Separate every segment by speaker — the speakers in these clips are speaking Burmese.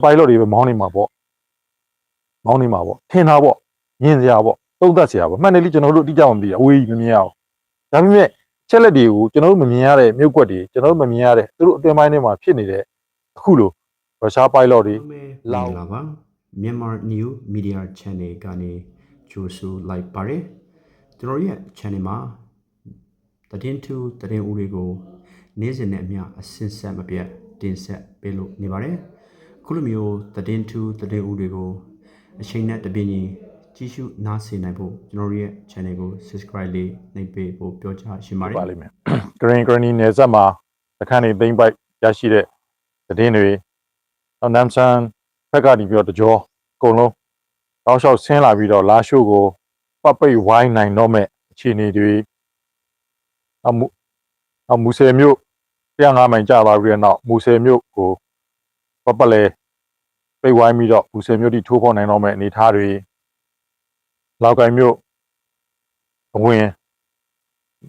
Speaker 1: ပိုင်လော့တွေပဲမောင်းနေမှာပေါ့ထင်တာပေါ့မြင်စရာပေါ့သုံးသပ်စရာပေါ့မှန်တယ်လေကျွန်တော်တို့အတိအကျမသိဘူးအဝေးကြီးမမြင်ရအောင်ဒါပေမဲ့ချက်လက်တွေကိုကျွန်တော်တို့မမြင်ရတဲ့မြုပ်ကွက်တွေကျွန်တော်တို့မမြင်ရတဲ့သူတို့အတွင်းပိုင်းထဲမှာဖြစ်နေတဲ့အခုလိုရုရှားပိုင်လော့တွေ
Speaker 2: လာပါမြန်မာ New Media Channel ကနေကြိုဆိုလိုက်ပါတယ်ကျွန်တော်ရဲ့ channel မှာသတင်းထူးသတင်းဦးတွေကိုနေ့စဉ်နဲ့အမျှအစစ်ဆက်မပြတ်တင်ဆက်ပေးလို့နေပါတယ်ခုလိုမျိုးသတင်းထူးသတင်းဦးတွေကိုအချိန်နဲ့တပြင်းညီကြည့်ရှုနားဆင်နိုင်ဖို့ကျွန်တော်ရဲ့ channel ကို subscribe လေးနှိပ်ပေးဖို့ပြောကြားရှင်ပါတယ်
Speaker 1: ပါလိမ့်မယ်ဂရင်းနယ်စပ်မှာအခန်းတွေသိမ့်ပိုက်ရရှိတဲ့သတင်းတွေနမ်ဆန်ဖက်ကနေပြီးတော့တကြောအကုန်လုံးတောက်လျှောက်ဆင်းလာပြီးတော့လာရှိုးကိုပတ်ပိတ်ဝိုင်းနိုင်တော့မဲ့အခြေအနေတွေမူဆယ်မြို့105မိုင်ကြာသွားပြီးတဲ့နောက်မူဆယ်မြို့ကိုပတ်လဲပိတ်ဝိုင်းပြီးတော့မူဆယ်မြို့ထိထိုးဖောက်နိုင်တော့မဲ့အနေအထားတွေလောက်ကိုင်မြို့အဝင်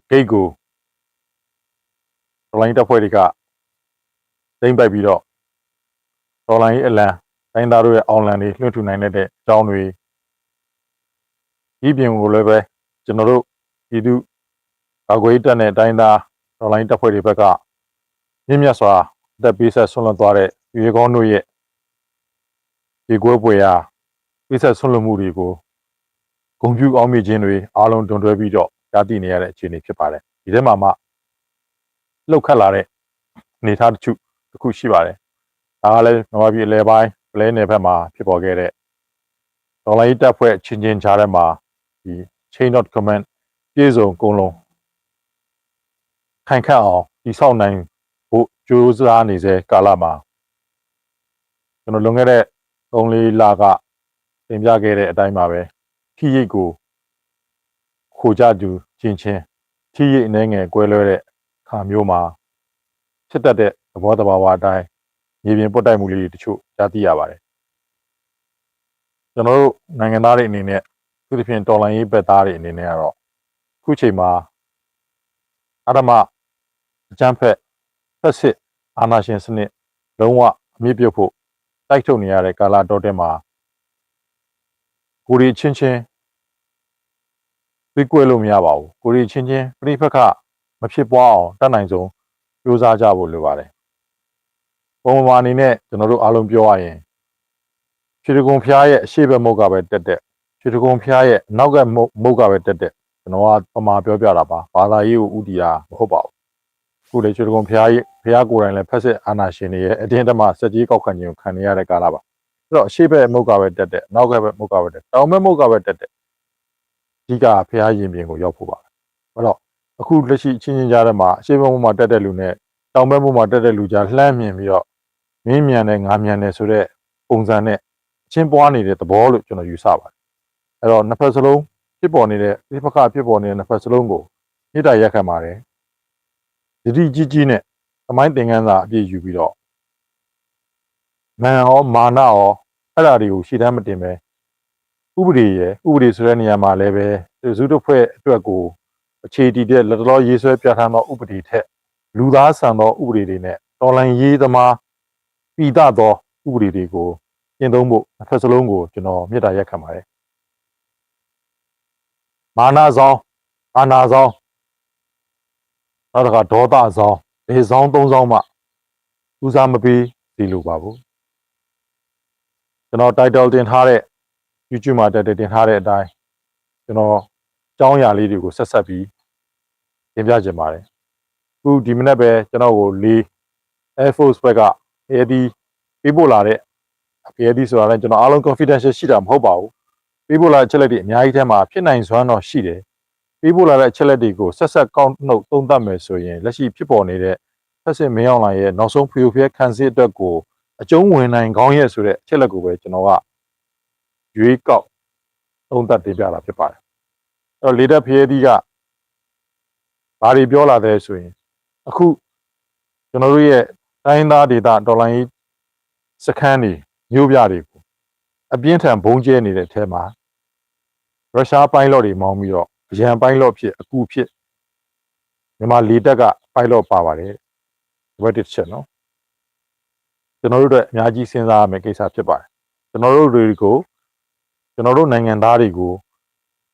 Speaker 1: ဂိတ်ကိုတော်လိုင်းတပ်ဖွဲ့တွေကသိမ့်ပိုက်ပြီးတော့တော်လိုင်းအလံတိုင်းသားတို့ရဲ့အောင်လံတွေလွှင့်ထူနိုင်တဲ့အကြောင်းတွေဒီပြင်ကိုလည်းပဲကျွန်တော်တို့ဒီသူကာကွယ်တပ်နဲ့တိုင်းသားတော်လိုင်းတပ်ဖွဲ့တွေဘက်ကမြင့်မြတ်စွာတပ်ပေးဆက်ဆွန့်လွတ်သွားတဲ့ရေကောင်းတို့ရဲ့ဒီကွဲပွဲရာပေးဆက်ဆွန့်လွတ်မှုတွေကိုဂုဏ်ပြုအောင်မြင်ခြင်းတွေအားလုံးတွန်တွဲပြီးတော့ကြားသိနေရတဲ့အခြေအနေဖြစ်ပါတယ်ဒီထဲမှာလှုပ်ခတ်လာတဲ့အနေအထားတစ်ခုရှိပါတယ်ဒါကလည်းမြန်မာပြည်အလဲပိုင်းပလဲနယ်ဘက်မှာဖြစ်ပေါ်ခဲ့တဲ့ဒေါ်လာတပ်ဖွဲ့ချင်းကြားထဲမှာဒီ chain of command ပြေဆုံးကုန်လုံးခိုင်ခန့်အောင်ဒီဆောက်နိုင်ဖို့ကြိုးစားနေစေကာလမှာကျွန်တော်လွန်ခဲ့တဲ့3-4လကတင်ပြခဲ့တဲ့အတိုင်းပါပဲထိရိတ်ကိုခိုကြသူချင်းထိရိတ်အနေငယ်ကွဲလွဲတဲ့ခါမျိုးမှာဖြစ်တတ်တဲ့သဘောတဘာဝအတိုင်းမြေပြင်ပုတ်တိုက်မှုလေးတွေတချို့ကြားသိရပါတယ်ကျွန်တော်တို့နိုင်ငံသားတွေအနေနဲ့သူတို့ဖြင့်တော်လိုင်းရေးဘက်သားတွေအနေနဲ့ကတော့ခုချိန်မှာအဓမ္မအကြမ်းဖက်ဖက်စစ်အာဏာရှင်စနစ်လုံးဝအမြင့်ပြုတ်ဖို့တိုက်ထုတ်နေရတဲ့ကာလတော်တဲ့မှာကိုရီချင်းပြီးကွဲလို့မရပါဘူးကိုရီချင်းပြိဖက်ကမဖြစ်ပွားအောင်တတ်နိုင်ဆုံးကြိုးစားကြဖို့လိုပါတယ်ပုံမှန်အနေနဲ့ကျွန်တော်တို့အားလုံးပြောရရင်ရွှေတကုံဖျားရဲ့အရှိဘက်မုတ်ကပဲတက်ရွှေတကုံဖျားရဲ့နောက်ကမုတ်ကပဲတက်ကျွန်တော်ကပမာပြောပြတာပါဘာသာရေးကိုဥတီတာမဟုတ်ပါဘူးခုလေရွှေတကုံဖျားကိုယ်တိုင်လည်းဖက်စစ်အာဏာရှင်တွေရဲ့အတင်းအဓမ္မစက်ကြီးကောက်ခံခြင်းကိုခံနေရတဲ့ကာလပါအဲ့တော့အရှိဘက်မုတ်ကပဲတက်နောက်ကဘက်မုတ်ကပဲတက်တောင်ဘက်မုတ်ကပဲတက်ဒီကဖျားရင်ပြင်ကိုရောက်ဖို့ပါအဲ့တော့အခုလက်ရှိချင်းကြားထဲမှာအရှိဘက်မုတ်မှာတက်တဲ့လူနဲ့တောင်ဘက်မုတ်မှာတက်တဲ့လူကြားလှမ်းမြင်ပြီးတော့မင်းမြန်နဲ့ငါမြန်နဲ့ဆိုတဲ့ပုံစံနဲ့ချင်းပွားနေတဲ့သဘောလို့ကျွန်တော်ယူဆပါတယ်အဲ့တော့နှစ်ဖက်စလုံးဖြစ်ပေါ်နေတဲ့ဒီဘက်ကဖြစ်ပေါ်နေတဲ့နှစ်ဖက်စလုံးကိုမြစ်တာရက်ခံပါတယ်ယတိကြီးနဲ့သမိုင်းသင်ခန်းစာအပြည့်ယူပြီးတော့မန်ရောမာနရောအဲ့ဓာတွေကိုရှေ့တန်းမတင်ပဲဥပဒေဆိုတဲ့နေရာမှာလည်းပဲစုတို့ဖွဲ့အတွက်ကိုအခြေတည်တဲ့လက်တော်ရေးဆွဲပြဋ္ဌာန်းသောဥပဒေထက်လူသားဆန်သောဥပဒေတွေနဲ့တော်လှန်ရေးသမားပြည်သားသောဥပဒေတွေကိုကျင့်သုံးဖို့တစ်ဖက်စလုံးကိုကျွန်တော်မေတ္တာရက်ခံပါတယ်မာနဆောင်အာနာဆောင်နောက်တစ်ခါဒေါသဆောင်ဒီဆောင်၃ဆောင်မှဦးစားမပေးစီလိုပါဘူးကျွန်တော် title တင်ထားတဲ့ YouTube မှာတင်ထားတဲ့အတိုင်းကျွန်တော်အကြောင်းအရာလေးတွေကိုဆက်ဆက်ပြီးတင်ပြခြင်းပါတယ်အခုဒီမနေ့ပဲကျွန်တော်ကိုAir Force ဘက်က AD ပေးပို့လာတဲ့ AD ဆိုတာလည်းကျွန်တော်အားလုံး confidential ရှိတာမဟုတ်ပါဘူးပေးပို့လာတဲ့အချက်လက်တွေအများကြီးထဲမှာဖြစ်နိုင်စွမ်းတော့ရှိတယ်ပေးပို့လာတဲ့အချက်လက်တွေကိုဆက်ကောက်နှုတ်သုံးသပ်မယ်ဆိုရင်လက်ရှိဖြစ်ပေါ်နေတဲ့ဖက်စစ်မင်းအောင်လှိုင်ရဲ့နောက်ဆုံးဖျို့ဖျက်ခံစစ်အတွက်ကိုအကျုံးဝင်နိုင်ကောင်းရဲ့ဆိုတဲ့အချက်လက်ကိုပဲကျွန်တော်ကရွေးကောက်သုံးသပ်တင်ပြတာဖြစ်ပါတယ်အဲ့တော့လေတပ်ဖျဲသီးကဘာတွေပြောလာတဲ့ဆိုရင်အခုကျွန်တော်တို့ရဲ့တိုင်းသားဒေသဒေါ်လာရေးစခန်းတွေမျိုးပြတွေကိုအပြင်းထန်ဘုံကျဲနေတဲ့အထက်မှာရုရှားပိုင်းလော့တွေမောင်းပြီးတော့အရန်ပိုင်းလော့ဖြစ်အကူဖြစ်မြန်မာလေတပ်ကပိုင်းလော့ပါပါတယ်ဒီဘက်တစ်ချက်နော် ကျွန်တော်တို့အတွက်အများကြီးစဉ်းစားရမယ့်ကိစ္စဖြစ်ပါတယ်ကျွန်တော်တို့တွေကိုကျွန်တော်တို့နိုင်ငံသားတွေကိ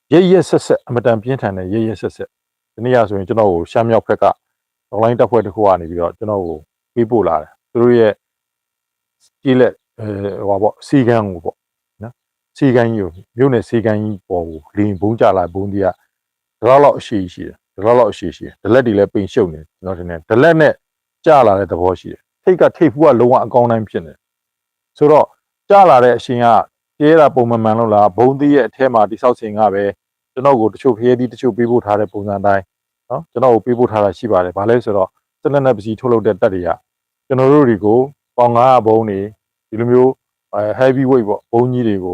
Speaker 1: ုရက်ဆက်ဆက်အမတန်ပြင်းထန်တဲ့ရက်ဆက်ဆက်ဒီနေ့ရဆိုရင်ကျွန်တော်ကိုရှမ်းမြောက်ဘက်က online တပ်ဖွဲ့တစ်ခုကနေပြီးတော့ကျွန်တော်ကိုပေးပို့လာတယ်သူတို့ရဲ့ကြီးလက်ဟိုပါပေါ့စီကန်းကိုပေါ့နော်စီကန်းကြီးကိုမြို့နယ်စီကန်းကြီးပေါ်ကိုလင်းဘုံကြလာဘုံကြီးကဒါလောက်အရှိရှိတယ်ဒါလောက်အရှိရှိတယ်ဒလက်တွေလည်းပိန်ရှုပ်နေကျွန်တော်ထင်တယ်ဒလက်နဲ့ကြလာတဲ့သဘောရှိတယ်ထိတ်ကထိတ်ဖူးကလုံးဝအကောင်းတိုင်းဖြစ်နေဆိုတော့ကြလာတဲ့အရှင်ကကျဲတာပုံမှန်လို့လားဘုံသီးရဲ့အထဲမှာတိဆောက်ခြင်းကပဲကျွန်တော်ကိုတချို့ဖျဲသီးတချို့ပေးပို့ထားတဲ့ပုံစံတိုင်းနော်ကျွန်တော်ကိုပေးပို့ထားတာရှိပါတယ်ဘာလဲဆိုတော့စနက်နဲ့ပစီထုတ်လုပ်တဲ့တက်တွေကကျွန်တော်တို့တွေကိုပေါင်900ဘုံတွေဒီလိုမျိုးheavy weight ပေါ့ဘုံကြီးတွေကိ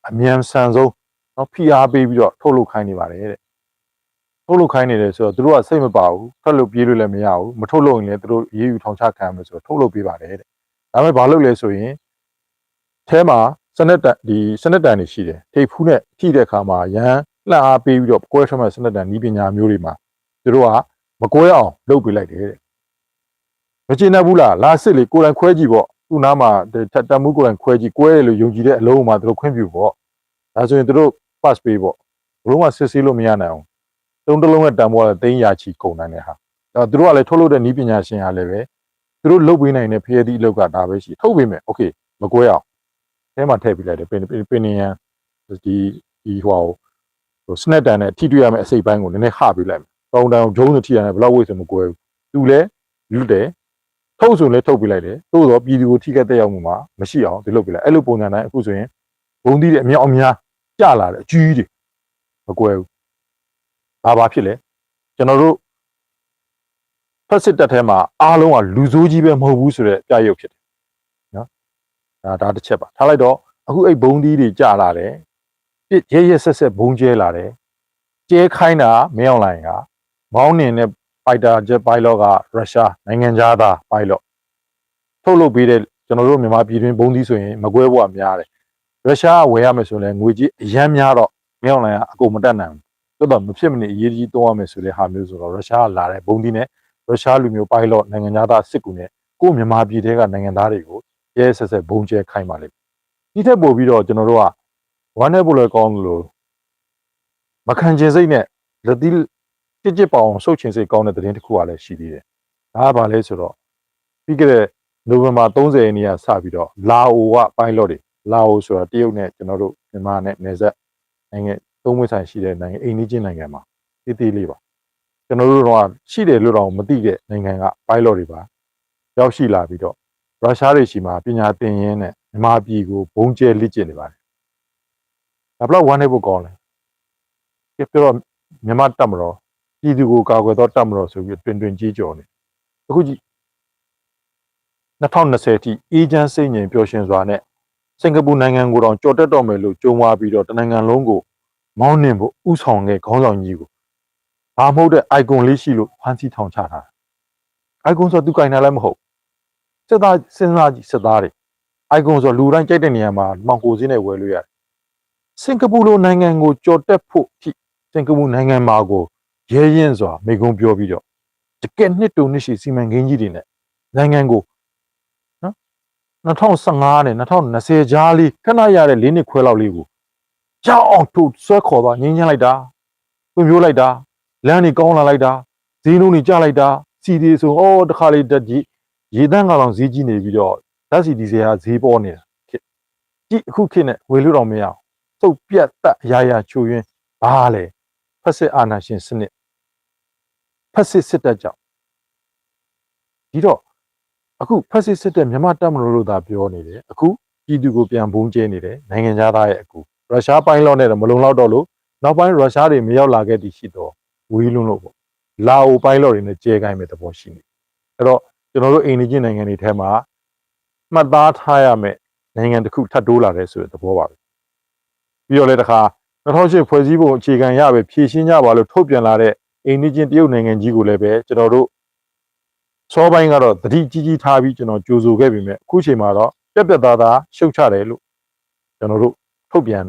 Speaker 1: ုအမြန်ဆန်ဆုံးနော်ဖိအားပေးပြီးတော့ထုတ်လုပ်ခိုင်းနေပါတယ်တဲ့ထုတ်လုပ်ခိုင်းနေတယ်ဆိုတော့သူတို့ကစိတ်မပါဘူးထွက်လို့ပြေးလို့လည်းမရဘူးမထုတ်လို့ရင်လည်းသူတို့ရေးယူထောင်ချခံမယ်ဆိုတော့ထုတ်လုပ်ပေးပါတယ်တဲ့ဒါပေမဲ့ဘာလုပ်လဲဆိုရင်အဲမှာစနက်တန်ဒီစနက်တန်တွေရှိတယ်ထိပ်ဖူးနဲ့ထိတဲ့အခါမှာရန်လှအားပေးပြီးတော့ကွဲထွက်မဲ့စနက်တန်ဤပညာမျိုးတွေမှာသူတို့ကမကွဲအောင်လုပ်ပေးလိုက်တယ်တဲ့မကျင်တတ်ဘူးလားလာစစ်လေကိုယ်တိုင်ခွဲကြည့်ပေါ့သူ့နားမှာတတ်မှုကိုယ်တိုင်ခွဲကြည့်ကွဲတယ်လို့ယုံကြည်တဲ့အလုံးမှာသူတို့ခွင့်ပြုပေါ့ဒါဆိုရင်သူတို့ pass ပေးပေါ့ဘလုံးကစစ်ဆေးလို့မရနိုင်အောင်တုံးတလုံးနဲ့တန်ဖိုးကသိန်းရာချီကုန်နိုင်တဲ့ဟာဒါသူတို့ကလည်းထုတ်လုပ်တဲ့ဤပညာရှင်အားလည်းပဲသူတို့လုပ်ပေးနိုင်တဲ့ဖျဲသီးအလုပ်ကဒါပဲရှိထုတ်ပေးမယ်โอเคမကွဲအောင်အဲမှာထည့်ပေးလိုက်တယ်ပင်နေရန်ဒီဟိုစနက်တန်နဲ့ထိတွေ့ရမယ့်အစိပ်ပိုင်းကိုနည်းနည်းဟပေးလိုက်မယ်တောင်းတန်ဂျုံးနဲ့ထိရတယ်ဘယ်လောက်ဝိတ်ဆိုမကွဲဘူးသူလည်းလူတယ်ထုတ်ဆိုလည်းထုတ်ပေးလိုက်တယ်သို့တော့ပြည်သူကိုထိခိုက်တဲ့ရောက်မှုမှာမရှိအောင်ဒီလုပ်ပေးလိုက်အဲ့လိုပုံစံတိုင်းအခုဆိုရင်ဘုံသီးတွေအမြောက်အများကျလာတယ်အကြီးတွေမကွဲဘူးဘာဖြစ်လဲကျွန်တော်တို့ဖက်စစ်တပ်ထဲမှာအားလုံးကလူဆိုးကြီးပဲမဟုတ်ဘူးဆိုတဲ့ပြရုပ်ဖြစ်တယ်နော်ဒါတစ်ချက်ပါထားလိုက်တော့အခုအဲ့ဘုံသီးတွေကျလာတယ်ရက်ဆက်ဘုံကျဲလာတယ်ကျဲခိုင်းတာမင်းအောင်လိုင်ကမောင်းနှင်တဲ့ဖိုက်တာဂျက်ပိုင်လော့ကရုရှားနိုင်ငံသားပိုင်လော့ထုတ်လုပ်ပေးတဲ့ကျွန်တော်တို့မြန်မာပြည်တွင်းဘုံသီးဆိုရင်မကွဲဖို့ကများတယ်ရုရှားကဝယ်ရမယ်ဆိုရင်ငွေကြီးအရမ်းများတော့မင်းအောင်လိုင်ကအကုန်မတက်နိုင်ဘူးတော်တော်မဖြစ်မနေအရေးကြီးသုံးရမယ်ဆိုတဲ့ဟာမျိုးဆိုတော့ရုရှားကလာတဲ့ဘုံသီးနဲ့ရုရှားလူမျိုးပိုင်လော့နိုင်ငံသားစစ်ကူနဲ့ကိုမြန်မာပြည်ထဲကနိုင်ငံသားတွေကိုရဲဆက်ဘုံကျဲခိုင်းပါလိမ့်ဒီထက်ပိုပြီးတော့ကျွန်တော်တို့ကဝမ်းနဲ့ပို့လဲကောင်းလို့မခံကျင်စိတ်နဲ့လက်သီးကြစ်ပေါအောင်ဆုတ်ချင်စိတ်ကောင်းတဲ့သတင်းတစ်ခုကလည်းရှိသေးတယ်ဒါကဘာလဲဆိုတော့ပြီးခဲ့တဲ့နိုဝင်ဘာ30ရက်နေ့ကစပြီးတော့လာအိုကပိုင်းလော့တွေလာအိုဆိုတာတရုတ်နဲ့ကျွန်တော်တို့မြန်မာနဲ့နယ်စပ်နိုင်ငံသုံးဝက်ဆိုင်ရှိတဲ့နိုင်ငံအိန္ဒိချင်းနိုင်ငံမှာသေးသေးလေးပါကျွန်တော်တို့တော့ရှိတယ်လို့တော့မသိတဲ့နိုင်ငံကပိုင်းလော့တွေပါရောက်ရှိလာပြီးတော့ရုရှားတွေရှိမှာပညာသင်ရင်းနဲ့မြန်မာပြည်ကိုဘုံကျဲလက်ကျင့်နေပါတယ်ဒါဘလောက်ဝမ်းနေဖို့ကောင်းလဲပြောတော့မြန်မာတပ်မတော်ပြည်သူကိုကာကွယ်တော့တပ်မတော်ဆိုပြီးတွင်ကြီးကြော်နေအခုကြည့်2020ထိအေဂျင့်စိတ်ငြိမ်ပျော်ရွှင်စွာနဲ့စင်ကာပူနိုင်ငံကိုတောင်ကြော်တက်တော့မယ်လို့ကြုံဝါပြီးတော့တနိုင်ငံလုံးကိုမောင်းနှင်ဖို့ဥဆောင်တဲ့ခေါင်းဆောင်ကြီးကိုဘာမဟုတ်တဲ့ icon လေးရှိလို့ဖမ်းဆီးထောင်ချထားတာ icon ဆိုသူကင်တာလည်းမဟုတ်စစ်သားစဉ်းစားကြည့်စစ်သားတွေ icon ဆိုလူတိုင်းကြိုက်တဲ့နေရာမှာမောင်ကိုစင်းနဲ့ဝယ်လို့ရတယ်စင်ကာပူလိုနိုင်ငံကိုကြော်တက်ဖို့ထိစင်ကာပူနိုင်ငံမှာကိုရဲရင်စွာမိကုံပြောပြီးတော့တကယ်နှစ်တုံနှစ်ရှိစီမံကိန်းကြီးတွေနဲ့နိုင်ငံကိုနော်2015နဲ့2020ကြားလေးခဏရတဲ့၄နှစ်ခွဲလောက်လေးကိုကြောက်အောင်ထုတ်ဆွဲခေါ်သွားငင်းညှလိုက်တာဖွံ့ဖြိုးလိုက်တာလမ်းတွေကောင်းလာလိုက်တာဈေးနှုန်းတွေကျလိုက်တာစီဒီဆိုတခါလေးတက်ကြီးရေတန်းကောင်ဈေးကြီးနေပြီးတော့ဓာတ်စီဒီဇယ်ကဈေးပေါ်နေတာကြည့်အခုခေတ်နဲ့ဝယ်လို့တော့မရအောင်စုပ်ပြတ်တက်ရာချိုးရင်းဘာလဲဖက်စစ်အာဏာရှင်စနစ်ဖက်စစ်စစ်တပ်ကြောင့်ဒီတော့အခုဖက်စစ်စစ်တပ်မြန်မာတပ်မတော်လို့သာပြောနေတယ်အခုပြည်သူကိုပြန်ဘုံကျဲနေတယ်နိုင်ငံသားရဲ့အခုရုရှားပိုင်းလော့နဲ့တော့မလုံလောက်တော့လို့နောက်ပိုင်းရုရှားတွေမရောက်လာခဲ့တည်ရှိတော့ဝေးလွန်းလို့ပေါ့လာအိုပိုင်းလော့တွေနဲ့ကျဲကိုင်းမဲ့သဘောရှိနေအဲ့တော့ကျွန်တော်တို့အိန္ဒိယနိုင်ငံတွေထဲမှာမှတ်သားထားရမယ့်နိုင်ငံတစ်ခုထပ်တိုးလာတဲ့ဆိုတဲ့သဘောပါပဲပြီးတော့လည်းတခါ2008ဖွဲ့စည်းပုံအခြေခံရပဲဖြည့်ရှင်းကြပါလို့ထုတ်ပြန်လာတဲ့အိန္ဒိယတရုတ်နိုင်ငံကြီးကိုလည်းပဲကျွန်တော်တို့စောပိုင်းကတော့တတိကြီးထားပြီးကျွန်တော်ကြိုဆိုခဲ့ပြီမဲ့အခုချိန်မှာတော့ပြက်သားသားရှုတ်ချတယ်လို့ကျွန်တော်တို့ထုတ်ပြန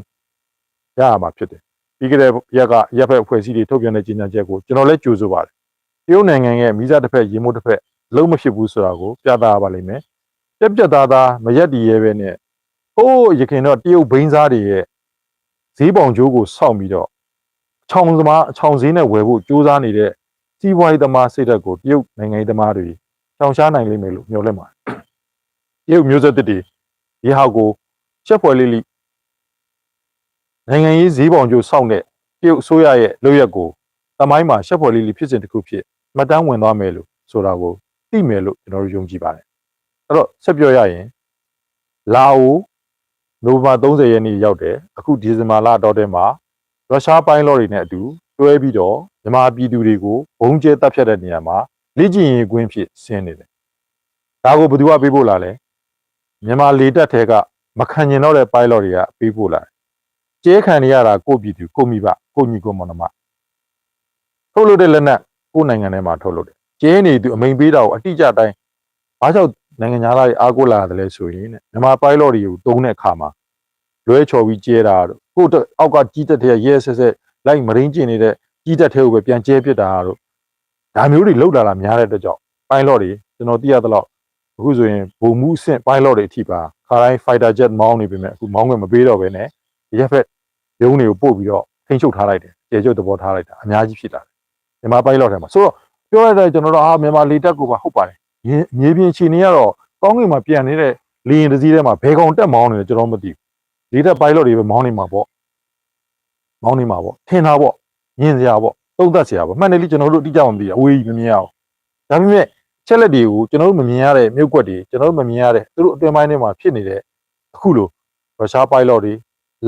Speaker 1: ်ရမှာဖြစ်တယ်ပြီးခဲ့တဲ့ရက်ကရပ်ဖက်အဖွဲ့အစည်းတွေထုတ်ပြန်တဲ့ကြေညာချက်ကိုကျွန်တော်လည်းကြိုဆိုပါတယ်တရုတ်နိုင်ငံရဲ့မိစားတစ်ဖက်ရေမိုးတစ်ဖက်လုံးမဖြစ်ဘူးဆိုတာကိုပြသရပါလိမ့်မယ်ပြ ပြက်သားမရက်တည်ရဲပဲနဲ့ဟိုးရခင်တော့တရုတ်ဘိန်းစားတွေရဲ့ဈေးပေါင်ကျိုးကိုစောင့်ပြီးတော့အချောင်ဈေးနဲ့ဝယ်ဖို့ကြိုးစားနေတဲ့စီးပွားရေးသမားစိတ်ဓာတ်ကိုတရုတ်နိုင်ငံရေးသမားတွေရှောင်ရှားနိုင်လိမ့်မယ်လို့မျှော်လင့်ပါတယ်တရုတ်မျိုးဆက်သစ်တွေဒီဟာကိုချက်ဖွဲ့လေးနိုင်ငံရေးဈေးပေါင်ကျိုးစောင့်တဲ့တရုတ်အစိုးရရဲ့လုပ်ရက်ကိုသမိုင်းမှာချက်ဖွဲ့လေးဖြစ်စဉ်တစ်ခုဖြစ်မှတ်တမ်းဝင်သွားမယ်လို့ဆိုတာကိုသိမယ်လို့ကျွန်တော်တို့ယုံကြည်ပါတယ်အဲ့တော့ဆက်ပြောရရင်လာအိုနိုဝင်ဘာ30ရက်နေ့ရောက်တယ်အခုဒီဇင်ဘာလတော့တဲ့မှာရုရှားပိုင်းလော်တွေနဲ့အတူတွဲပြီးတော့မြန်မာပြည်သူတွေကိုဘုံကျဲတပ်ဖြတ်တဲ့နေရာမှာလေ့ကျင့်ရေးကွင်းဖြစ်ဆင်းနေတယ်ဒါကိုဘယ်သူကပေးဖို့လာလဲမြန်မာလေတပ်ထဲကမခံကျင်တော့တဲ့ပိုင်းလော်တွေကပေးဖို့လာကျဲခံနေရတာကိုပြည်သူကိုမိဘကိုညီကိုမောင်နှမထုတ်လုပ်တဲ့လက်နက်ကိုနိုင်ငံထဲမှာထုတ်လုပ်တယ်ကျဲနေသူအမိန်ပေးတာကိုအတိအကျတိုင်းဘာကြောင့်နိုင်ငံသားတွေအားကိုးလာတယ်လဲဆိုရင်မြန်မာပိုင်းလော်တွေကိုတုံးတဲ့အခါမှာလွဲချော်ပြီးကျဲတာတို့ကိုအောက်ကကြီးတက်တဲ့ရဲဆက်လိုက်မရင်းကျင်နေတဲ့ကြီးတက်တဲ့ကိုပဲပြန်ကျဲပစ်တာတို့ဒါမျိုးတွေလောက်လာတာများတဲ့အတွက်ကြောင့်ပိုင်းလော်တွေကျွန်တော်သိရသလောက်အခုဆိုရင်ဘုံမှုအဆင့်ပိုင်းလော်တွေအထိပါခါတိုင်း fighter jet မောင်းနေပြီမဲ့အခုမောင်းခွင့်မပေးတော့ဘဲနဲ့ရက်ဖက်ရုံးတွေကိုပို့ပြီးတော့ထိန်းချုပ်ထားလိုက်တယ်ကျေကျုပ်သဘောထားလိုက်တာအများကြီးဖြစ်လာတယ်မြန်မာပိုင်းလော်ထဲမှာဆိုတော့ပြောရတဲ့ကျွန်တော်တို့မြန်မာလေတပ်ကိုပါဟုတ်ပါတယ်မြေပြင်ခြေနေရတော့ကောင်းကင်မှာပြန်နေတဲ့လေရင်တစ်စီးထဲမှာဘယ်ကောင်တက်မောင်းနေလဲကျွန်တော်မသိဘူးလေတပ်ပိုင်းလော်တွေပဲမောင်းနေမှာပေါ့ထင်တာပေါ့ညင်စရာပေါ့သုံးသက်စရာပေါ့မှန်တယ်လေကျွန်တော်တို့အတိအကျမသိဘူးအဝေးကြီးမမြင်ရအောင်ဒါပေမဲ့ချက်လက်တွေကိုကျွန်တော်တို့မမြင်ရတဲ့မြုပ်ကွက်တွေကျွန်တော်တို့မမြင်ရတဲ့သူတို့အတွင်းပိုင်းထဲမှာဖြစ်နေတဲ့အခုလိုရုရှားပိုင်းလော်တွေ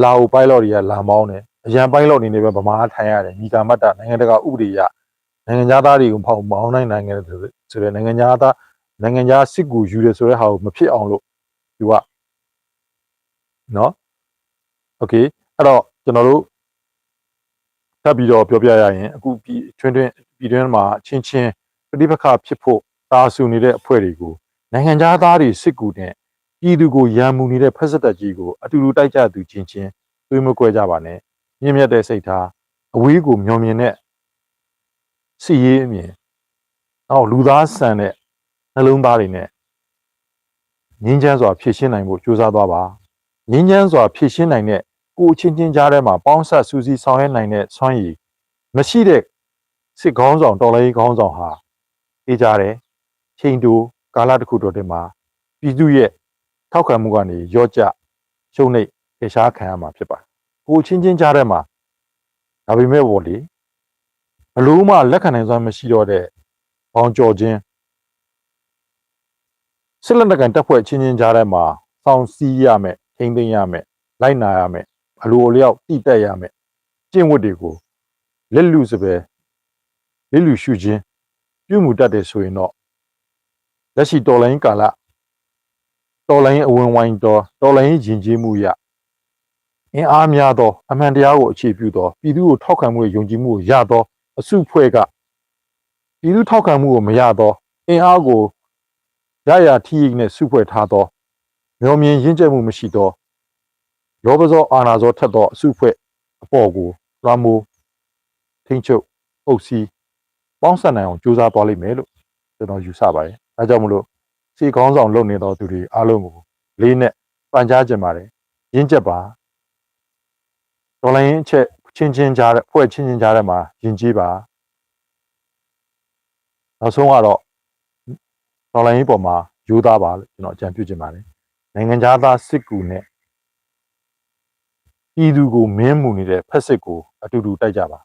Speaker 1: လာအိုပိုင်းလော်တွေကလာမောင်းတယ်အရန်ပိုင်းလော်နေနေပဲဗမာထိုင်ရတယ်ညီကာမတ္တနိုင်ငံတကာဥပဒေအရနိုင်ငံသားတွေကိုဖောက်မောင်းနိုင်တယ်ဆိုတဲ့နိုင်ငံသားစစ်ကူယူတယ်ဆိုတဲ့ဟာကိုမဖြစ်အောင်လို့သူကနော်โอเคအဲ့တော့ကျွန်တော်တို့ထပ်ပြီးတော့ပြောပြရရင်အခုပြည်တွင်းမှာချင်းပြဋိပက္ခဖြစ်ဖို့တာဆူနေတဲ့အဖွဲ့တွေကိုနိုင်ငံသားတွေစစ်ကူနဲ့ပြည်သူကိုရန်မူနေတဲ့ဖက်စစ်တပ်ကြီးကိုအတူတူတိုက်ကြသူချင်းသွေးမကွဲကြပါနဲ့မြင့်မြတ်တဲ့စိတ်ထားအဝေးကိုမျောမြင်တဲ့စီရေးအမြင်နောက်လူသားဆန်တဲ့နှလုံးသားတွေနဲ့ငင်းချမ်းစွာဖြည့်ရှင်းနိုင်ဖို့ကြိုးစားသွားပါငင်းချမ်းစွာဖြည့်ရှင်းနိုင်တဲ့ကိုချင်းကြားထဲမှာပေါင်းဆက်စူးစီးဆောင်ရွက်နိုင်တဲ့စွမ်းရည်မရှိတဲ့စစ်ခေါင်းဆောင်တော်လှန်ရေးခေါင်းဆောင်ဟာအေးကြတယ်ချိန်တိုကာလတစ်ခုတော်တင်မှာပြည်သူရဲ့ထောက်ခံမှုကနေရော့ကျရှုံးနိမ့်ဖယ်ရှားခံရမှာဖြစ်ပါတယ်ကိုချင်းကြားထဲမှာဒါပေမဲ့ပေါ့လေဘလို့မှလက်ခံနိုင်စွမ်းမရှိတော့တဲ့ဘောင်ကျော်ခြင်းစစ်လက်နက်ကန်တပ်ဖွဲ့ချင်းကြားထဲမှာစောင့်စည်းရမယ်ထိန်းသိမ်းရမယ်လိုက်နာရမယ်အလိုအလျောက်တည်တက်ရမယ်ကျင့်ဝတ်တွေကိုလက်လူရှုခြင်းပြုမှုတတ်တယ်ဆိုရင်တော့လက်ရှိတော်လိုင်းကာလတော်လိုင်းအဝင်ဝိုင်းတော်လိုင်းယဉ်ကျေးမှုရအင်အားများသောအမှန်တရားကိုအခြေပြုသောပြည်သူကိုထောက်ခံမှုယုံကြည်မှုကိုရသောအစုဖွဲ့ကပြည်သူထောက်ခံမှုကိုမရသောအင်အားကိုရထီးနဲ့စုဖွဲ့ထားသောမျောမြင်ရင့်ကျက်မှုမရှိသောလောဘဇောအာနာဇောထက်သောအစုဖွဲ့အပေါ်ကိုလွှမ်းမိုးထိမ့်ချုပ်အုပ်စီးပေါင်းစပ်နိုင်အောင်ကြိုးစားသွားလိမ့်မယ်လို့ကျွန်တော်ယူဆပါတယ်။ဒါကြောင့်မလို့စီကောင်းဆောင်လုပ်နေသောသူတွေအားလုံးကိုလေးနဲ့ပန်ကြားကြပါတယ်။ရင့်ကျက်ပါဒေါ်လာရင်းအချက်ချင်းကြားတဲ့ဖွဲ့ချင်းကြားထဲမှာယဉ်ကျေးပါနောက်ဆုံးကတော့ဒေါ်လာရင်းပေါ်မှာယူသားပါလို့ကျွန်တော်အကြံပြုချင်ပါတယ်။နိုင်ငံသားစစ်ကူနဲ့ပြည်သူကိုမင်းမှုနေတဲ့ဖက်စစ်ကိုအတူတူတိုက်ကြပါ